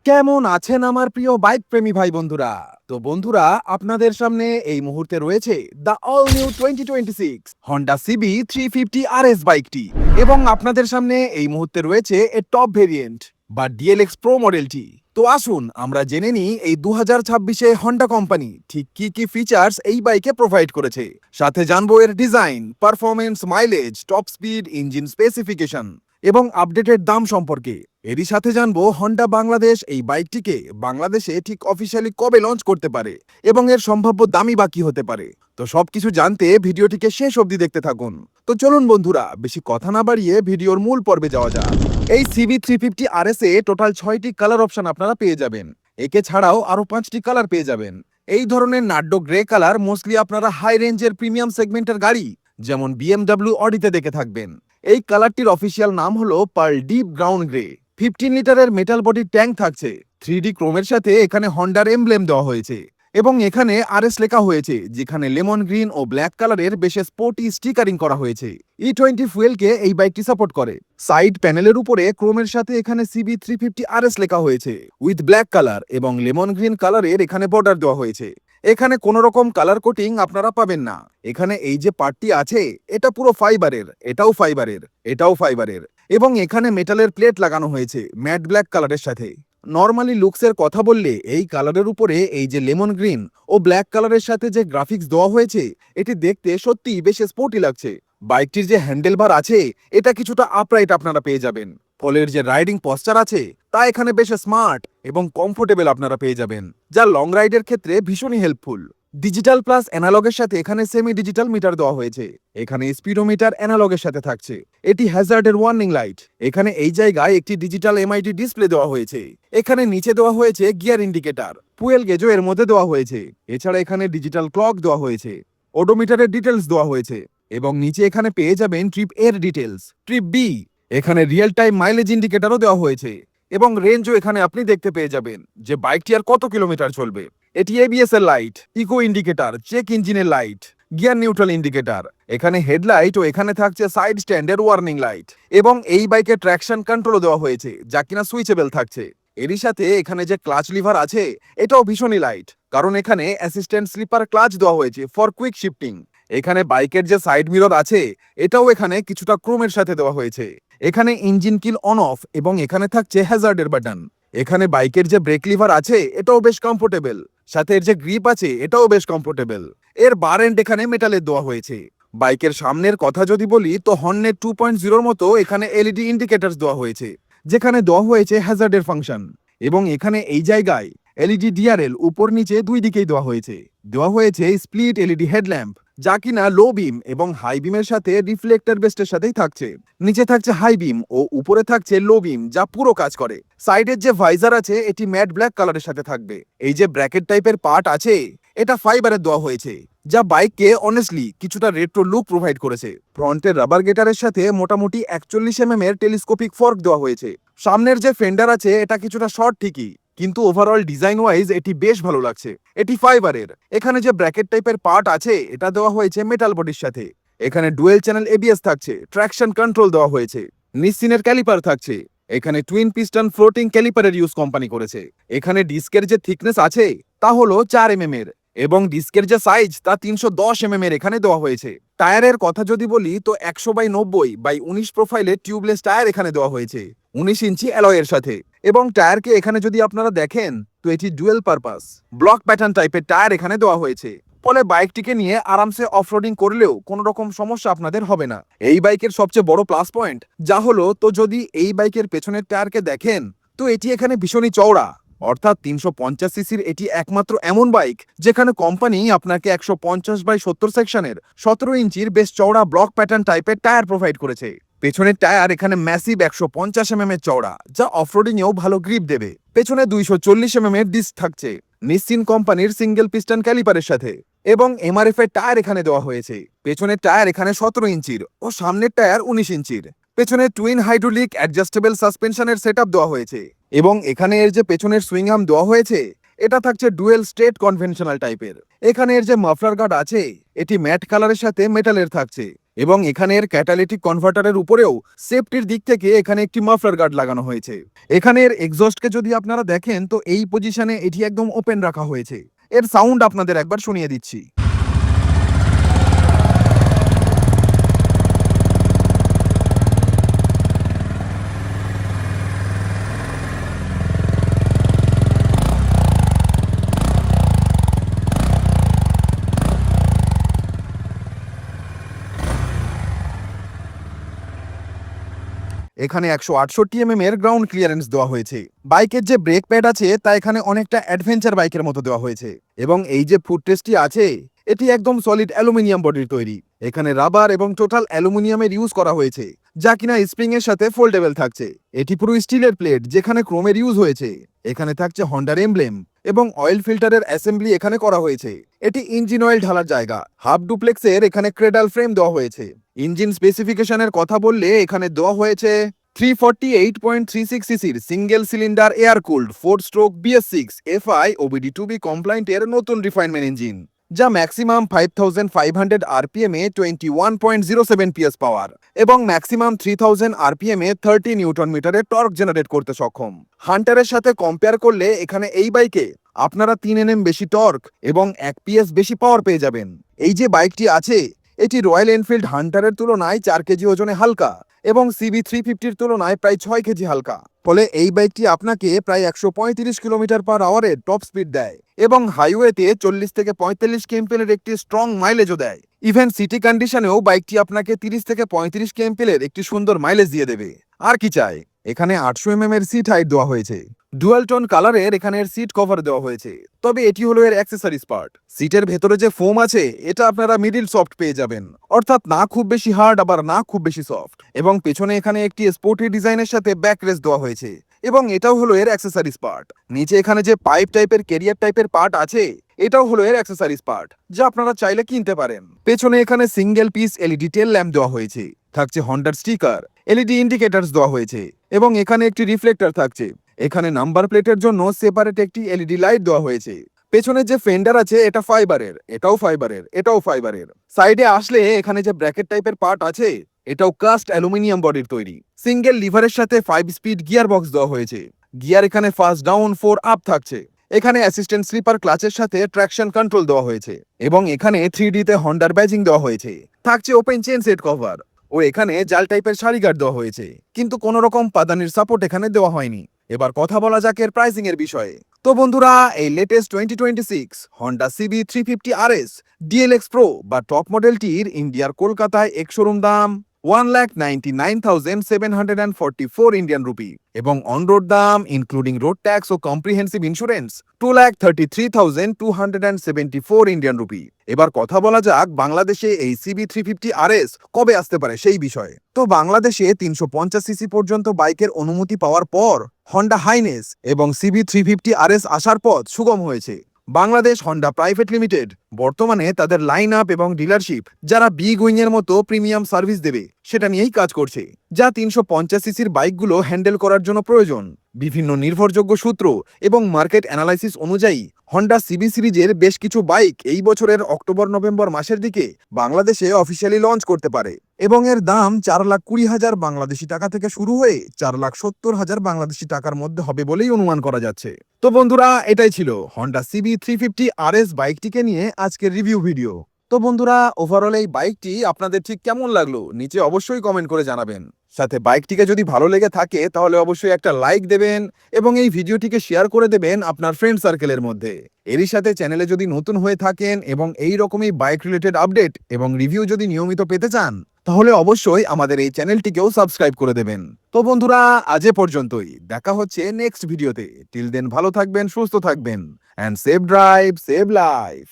কেমন আছেন আমার প্রিয় বাইক প্রেমী ভাই বন্ধুরা? তো বন্ধুরা, আপনাদের সামনে এই মুহূর্তে রয়েছে the all new 2026 Honda CB 350 RS বাইকটি, এবং আপনাদের সামনে এই মুহূর্তে রয়েছে এর টপ ভেরিয়েন্ট বা ডিএলএক্স প্রো মডেলটি। তো আসুন আমরা জেনে নিই এই 2026-এ হন্ডা কোম্পানি ঠিক কি কি ফিচার্স এই বাইকে প্রোভাইড করেছে। সাথে জানবো এর design, performance, mileage, top speed, engine specification এবং আপডেটেড দাম সম্পর্কে। এরই সাথে জানবো হন্ডা বাংলাদেশ এই বাইকটিকে বাংলাদেশে ঠিক অফিসিয়ালি কবে লঞ্চ করতে পারে এবং এর সম্ভাব্য দামই বা কি হতে পারে। তো সবকিছু জানতে ভিডিওটিকে শেষ অবধি দেখতে থাকুন। তো চলুন বন্ধুরা, বেশি কথা না বাড়িয়ে ভিডিওর মূল পর্বে যাওয়া যাক। এই সিবি 350 RS এ টোটাল 6টি কালার অপশন আপনারা পেয়ে যাবেন। একে ছাড়াও আরো 5টি কালার পেয়ে যাবেন। এই ধরনের নাড্য গ্রে কালার মোস্টলি আপনারা হাই রেঞ্জের প্রিমিয়াম সেগমেন্টের গাড়ি যেমন বিএমডব্লিউ, অডিতে দেখে থাকবেন। এই কালারটির অফিসিয়াল নাম হলো পার্ল ডিপ ব্রাউন গ্রে। 15 লিটারের মেটাল বডির ট্যাঙ্ক থাকছে। 3D ক্রোমের সাথে এখানে হন্ডার এমব্লেম দেওয়া হয়েছে এবং এখানে আরএস লেখা হয়েছে, যেখানে লেমন গ্রিন ও ব্ল্যাক কালারের বেশ স্পোর্টি স্টিকারিং করা হয়েছে। E20 ফুয়েলকে এই বাইকটি সাপোর্ট করে। সাইড প্যানেলের উপরে ক্রোমের সাথে এখানে সিবি 350 RS লেখা হয়েছে উইথ ব্ল্যাক কালার এবং লেমন গ্রিন কালারের এখানে বর্ডার দেওয়া হয়েছে। এখানে কোনো রকম কালার কোটিং আপনারা পাবেন না। এখানে এই যে পার্টটি আছে এটা পুরো ফাইবারের, এটাও ফাইবারের, এটাও ফাইবারের, এবং এখানে মেটালের প্লেট লাগানো হয়েছে ম্যাট ব্ল্যাক কালারের সাথে। নর্মালি লুকসের কথা বললে এই কালারের উপরে এই যে লেমন গ্রিন ও ব্ল্যাক কালারের সাথে যে গ্রাফিক্স দেওয়া হয়েছে এটি দেখতে সত্যিই বেশ স্পোর্টি লাগছে। বাইকটির যে হ্যান্ডেলবার আছে এটা কিছুটা আপরাইট আপনারা পেয়ে যাবেন, ফলে এর যে রাইডিং পশ্চার আছে তা এখানে বেশ স্মার্ট এবং কমফোর্টেবল আপনারা পেয়ে যাবেন, যা লং রাইডের ক্ষেত্রে ভীষণই হেল্পফুল। ডিজিটাল প্লাস অ্যানালগের সাথে এখানে সেমি ডিজিটাল মিটার দেওয়া হয়েছে। এখানে স্পিডোমিটার অ্যানালগের সাথে থাকছে। এটি হ্যাজার্ডের ওয়ার্নিং লাইট। এখানে এই জায়গায় একটি ডিজিটাল এমআইডি ডিসপ্লে দেওয়া হয়েছে। এখানে নিচে দেওয়া হয়েছে গিয়ার ইন্ডিকেটর, ফুয়েল গেজও এর মধ্যে দেওয়া হয়েছে। এছাড়া এখানে ডিজিটাল ক্লক দেওয়া হয়েছে, ওডোমিটারের ডিটেলস দেওয়া হয়েছে, এবং নিচে এখানে পেয়ে যাবেন ট্রিপ এর ডিটেলস, ট্রিপ বি। এখানে রিয়েল টাইম মাইলেজ ইন্ডিকেটরও দেওয়া হয়েছে এবং রেঞ্জও এখানে আপনি দেখতে পেয়ে যাবেন যে বাইকটি আর কত কিলোমিটার চলবে। এটি এবিএস এর লাইট, ইকো ইন্ডিকেটর, চেক ইঞ্জিনের লাইট, গিয়ার নিউট্রাল ইন্ডিকেটর, এখানে হেডলাইট ও এখানে থাকছে সাইড স্ট্যান্ডের ওয়ার্নিং লাইট, এবং এই বাইকে ট্র্যাকশন কন্ট্রোলও দেওয়া হয়েছে যা কিনা সুইচেবল থাকছে। এরই সাথে এখানে যে ক্লাচ লিভার আছে এটাও ভীষণই লাইট, কারণ এখানে অ্যাসিস্ট্যান্ট স্লিপার ক্লাচ দেওয়া হয়েছে ফর কুইক শিফটিং। এখানে বাইকের যে সাইড মিরর আছে এটাও এখানে কিছুটা ক্রোমের সাথে দেওয়া হয়েছে। এখানে ইঞ্জিন কিল অন অফ এবং এখানে থাকছে হ্যাজার্ডের বাটন। এখানে বাইকের যে ব্রেক লিভার আছে এটাও বেশ কমফোর্টেবল, সাথে এর যে গ্রিপ আছে এটাও বেশ কমফোর্টেবল। এর বার এন্ড এখানে মেটালের দেওয়া হয়েছে। বাইকের সামনের কথা যদি বলি তো হর্নেট 2.0 মতো এখানে এলইডি ইন্ডিকেটরস দেওয়া হয়েছে, যেখানে দেওয়া হয়েছে হ্যাজার্ডের ফাংশন, এবং এখানে এই জায়গায় এলইডি ডিআরএল উপর নিচে দুই দিকেই দেওয়া হয়েছে স্প্লিট এলইডি হেডল্যাম্প, যা কিনা লো বিম এবং হাই বিমের সাথে রিফ্লেক্টর বেস্টের সাথেই থাকছে। নিচে থাকছে হাই বিম ও উপরে থাকছে লো বিম, যা পুরো কাজ করে। সাইডের যে ভাইজার আছে এটি ম্যাট ব্ল্যাক কালারের সাথে থাকবে। এই যে ব্র্যাকেট টাইপের পার্ট আছে এটা ফাইবারের দেওয়া হয়েছে, যা বাইককে অনেস্টলি কিছুটা রেট্রো লুক প্রোভাইড করেছে। ফ্রন্টের রাবার গেটারের সাথে মোটামুটি 41 এর টেলিস্কোপিক ফর্ক দেওয়া হয়েছে। সামনের যে ফেন্ডার আছে এটা কিছুটা শর্ট ঠিকই, কিন্তু ওভারঅল ডিজাইন ওয়াইজ এটি বেশ ভালো লাগছে। এটি ফাইবারের। এখানে যে ব্র্যাকেট টাইপের পার্ট আছে এটা দেওয়া হয়েছে মেটাল বডির সাথে। এখানে ডুয়েল চ্যানেল এবিএস থাকছে, ট্র্যাকশন কন্ট্রোল দেওয়া হয়েছে, নিসিনের ক্যালিপার থাকছে। এখানে টুইন পিস্টন ফ্লোটিং ক্যালিপারের ইউজ কোম্পানি করেছে। এখানে ডিস্কের যে থিকনেস আছে তা হলো 4 এর, এবং ডিস্কের যে সাইজ তা 310 এর এখানে দেওয়া হয়েছে। টায়ারের কথা যদি বলি তো 100/90/19 প্রোফাইলের টিউবলেস টায়ার এখানে দেওয়া হয়েছে 19 ইঞ্চি অ্যালয়ের সাথে। এবং টায়ারকে এখানে যদি আপনারা দেখেন তো এটি ডুয়েল পারপাস ব্লক প্যাটার্ন টাইপের টায়ার এখানে দেওয়া হয়েছে, ফলে বাইকটিকে নিয়ে আরামসে অফরোডিং করলেও কোনো রকম সমস্যা আপনাদের হবে না। এই বাইকের সবচেয়ে বড় প্লাস পয়েন্ট যা হলো, তো যদি এই বাইকের পেছনের টায়ারকে দেখেন তো এটি এখানে ভীষণই চওড়া, অর্থাৎ 350 সিসির এটি একমাত্র এমন বাইক যেখানে কোম্পানি আপনাকে 150/70 সেকশনের 17 ইঞ্চির বেশ চওড়া ব্লক প্যাটার্ন টাইপের টায়ার প্রোভাইড করেছে। পেছনের টায়ার এখানে ম্যাসিভ 150 এর চওড়া, যা অফরোডিং এও ভালো গ্রিপ দেবে। পেছনে 240 এর ডিস্ক থাকছে নিসিন কোম্পানির সিঙ্গেল পিস্টন ক্যালিপারের সাথে, এবং এমআরএফ এর টায়ার এখানে দেওয়া হয়েছে। পেছনের টায়ার এখানে 17 ইঞ্চির ও সামনের টায়ার 19 ইঞ্চির। পেছনে টুইন হাইড্রোলিক অ্যাডজাস্টেবল সাসপেনশনের সেটআপ দেওয়া হয়েছে, এবং এখানে এর যে পেছনের সুইং আর্ম দেওয়া হয়েছে এটা থাকছে ডুয়েল স্ট্রেট কনভেনশনাল টাইপের। এখানে এর যে মাফলার গার্ড আছে এটি ম্যাট কালারের সাথে মেটালের থাকছে, এবং এখানের ক্যাটালিটিক কনভার্টারের উপরেও সেফটির দিক থেকে এখানে একটি মাফলার গার্ড লাগানো হয়েছে। এখানের এক্সস্টকে যদি আপনারা দেখেন তো এই পজিশনে এটি একদম ওপেন রাখা হয়েছে। এর সাউন্ড আপনাদের একবার শুনিয়ে দিচ্ছি। এখানে 168 এর গ্রাউন্ড ক্লিয়ারেন্স দেওয়া হয়েছে। বাইকের যে ব্রেক প্যাড আছে তা এখানে অনেকটা অ্যাডভেঞ্চার বাইকের মতো দেওয়া হয়েছে। এবং এই যে ফুটরেস্টটি আছে এটি একদম সলিড অ্যালুমিনিয়াম বডির তৈরি। এখানে রাবার এবং টোটাল অ্যালুমিনিয়ামের ইউজ করা হয়েছে, যা কিনা স্প্রিং এর সাথে ফোল্ডেবল থাকছে। এটি পুরো স্টিলের প্লেট যেখানে ক্রোমের ইউজ হয়েছে। এখানে থাকছে হন্ডার এমব্লেম এবং অয়েল ফিল্টারের অ্যাসেম্বলি এখানে করা হয়েছে। এটি ইঞ্জিন অয়েল ঢালার জায়গা। হাফ ডুপ্লেক্সের এখানে ক্রেডাল ফ্রেম দেওয়া হয়েছে। ইঞ্জিন স্পেসিফিকেশনের কথা বললে এখানে দেওয়া হয়েছে 348.36 সিসির single cylinder air cooled 4 stroke BS6 FI OBD2B কমপ্লায়েন্টের নতুন রিফাইনমেন্ট ইঞ্জিন, যা ম্যাক্সিমাম 5500 RPM এ 21.07 PS পাওয়ার এবং ম্যাক্সিমাম 3000 RPM এ 30 নিউটন মিটারের টর্ক জেনারেট করতে সক্ষম। হান্টারের সাথে কম্পেয়ার করলে এখানে এই বাইকে আপনারা 3 Nm বেশি টর্ক এবং 1 PS বেশি পাওয়ার পেয়ে যাবেন। এই যে বাইকটি আছে এটি রয়্যাল এনফিল্ড হান্টারের তুলনায় 4 কেজি ওজনে হালকা এবং CB350-র তুলনায় প্রায় 6 কেজি হালকা। ফলে এই বাইকটি আপনাকে প্রায় 135 কিলোমিটার/আওয়ারের টপ স্পিড দেয় এবং হাইওয়েতে 40 থেকে 45 কেএমপিএল-এর একটি স্ট্রং মাইলেজও দেয়। ইভেন সিটি কন্ডিশনেও বাইকটি আপনাকে 30 থেকে 35 কেএমপিএল-এর একটি সুন্দর মাইলেজ দিয়ে দেবে। আর কি চাই? এখানে 800 এর সিট হাইট দেওয়া হয়েছে। ডুয়াল টোন কালারের এখানের সিট কভার দেওয়া হয়েছে। তবে এটি হলো এর অ্যাক্সেসরিজ পার্ট। সিটের ভেতরে যে ফোম আছে এটা আপনারা মিডিল সফট পেয়ে যাবেন, অর্থাৎ না খুব বেশি হার্ড আবার না খুব বেশি সফট। এবং পেছনে এখানে একটি স্পোর্টি ডিজাইনের সাথে ব্যাক রেস্ট দেওয়া হয়েছে এবং এটাও হলো এর অ্যাক্সেসরিজ পার্ট। নিচে এখানে যে পাইপ টাইপের ক্যারিয়ার টাইপের পার্ট আছে এটাও হলো এর অ্যাক্সেসরিজ পার্ট, যা আপনারা চাইলে কিনতে পারেন। পেছনে এখানে সিঙ্গেল পিস এলইডি টেল ল্যাম্প দেওয়া হয়েছে, থাকছে হন্ডার স্টিকার, এলইডি ইন্ডিকেটরস দেওয়া হয়েছে এবং এখানে একটি রিফ্লেক্টর থাকছে। এখানে নাম্বার প্লেটের জন্য সেপারেট একটি এলইডি লাইট দেওয়া হয়েছে। পেছনে যে ফেন্ডার আছে এটা ফাইবারের, এটাও ফাইবারের, এটাও ফাইবারের। সাইডে আসলে এখানে যে ব্র্যাকেট টাইপের পার্ট আছে এটাও কাস্ট অ্যালুমিনিয়াম বডির তৈরি। সিঙ্গেল লিভারের সাথে 5 স্পিড গিয়ার বক্স দেওয়া হয়েছে। গিয়ার এখানে ফার্স্ট ডাউন 4 আপ থাকছে। এখানে অ্যাসিস্ট্যান্ট স্লিপার ক্লাচের সাথে ট্র্যাকশন কন্ট্রোল দেওয়া হয়েছে এবং এখানে 3D তে হন্ডার ব্যাজিং দেওয়া হয়েছে। থাকছে ওপেন চেন সেট কভার ও এখানে জাল টাইপের সারি গার্ড দেওয়া হয়েছে, কিন্তু কোনো রকম পাদানির সাপোর্ট এখানে দেওয়া হয়নি। এবার কথা বলা যাক এর প্রাইসিং এর বিষয়ে। তো বন্ধুরা, এই latest 2026 Honda CB350 RS DLX Pro বা টপ মডেলটির ইন্ডিয়ার কলকাতায় এক শোরুম দাম 1,99,744 ইন্ডিয়ান রুপি এবং অন রোড দাম ইনক্লুডিং রোড ট্যাক্স ও কম্প্রিহেন্সিভ ইন্স্যুরেন্স 2,33,274 ইন্ডিয়ান রুপি। এবার কথা বলা যাক বাংলাদেশে এই CB350 RS কবে আসতে পারে সেই বিষয়ে। তো বাংলাদেশে 350 সিসি পর্যন্ত বাইকের অনুমতি পাওয়ার পর হন্ডা হাইনেস এবং CB350 RS আসার পথ সুগম হয়েছে। বাংলাদেশ হন্ডা প্রাইভেট লিমিটেড বর্তমানে তাদের লাইন আপ এবং ডিলারশিপ যারা বিগ উইং এর মতো প্রিমিয়াম সার্ভিস দেবে সেটা নিয়েই কাজ করছে, যা 350 সিসির বাইকগুলো হ্যান্ডেল করার জন্য প্রয়োজন। বিভিন্ন নির্ভরযোগ্য সূত্র এবং মার্কেট অ্যানালাইসিস অনুযায়ী হন্ডা সিবি সিরিজের বেশ কিছু বাইক এই বছরের অক্টোবর-নভেম্বর মাসের দিকে বাংলাদেশে অফিসিয়ালি লঞ্চ করতে পারে এবং এর দাম 4,20,000 বাংলাদেশি টাকা থেকে শুরু হয়ে 4,70,000 বাংলাদেশি টাকার মধ্যে হবে বলেই অনুমান করা যাচ্ছে। তো বন্ধুরা, এটাই ছিল হন্ডা CB350 RS বাইকটিকে নিয়ে আজকের রিভিউ ভিডিও। তো বন্ধুরা, ওভারঅল এই বাইকটি আপনাদের ঠিক কেমন লাগলো নিচে অবশ্যই কমেন্ট করে জানাবেন। সাথে বাইকটিকে যদি ভালো লেগে থাকে তাহলে অবশ্যই একটা লাইক দেবেন এবং এই ভিডিওটিকে শেয়ার করে দেবেন আপনার ফ্রেন্ড সার্কেলের মধ্যে। এরই সাথে চ্যানেলে যদি নতুন হয়ে থাকেন এবং এই রকমই বাইক রিলেটেড আপডেট এবং রিভিউ যদি নিয়মিত পেতে চান তাহলে অবশ্যই আমাদের এই চ্যানেলটিকেও সাবস্ক্রাইব করে দেবেন। তো বন্ধুরা, আজ এ পর্যন্তই। দেখা হচ্ছে নেক্সট ভিডিওতে। টিল দেন ভালো থাকবেন, সুস্থ থাকবেন, and save drive, save life.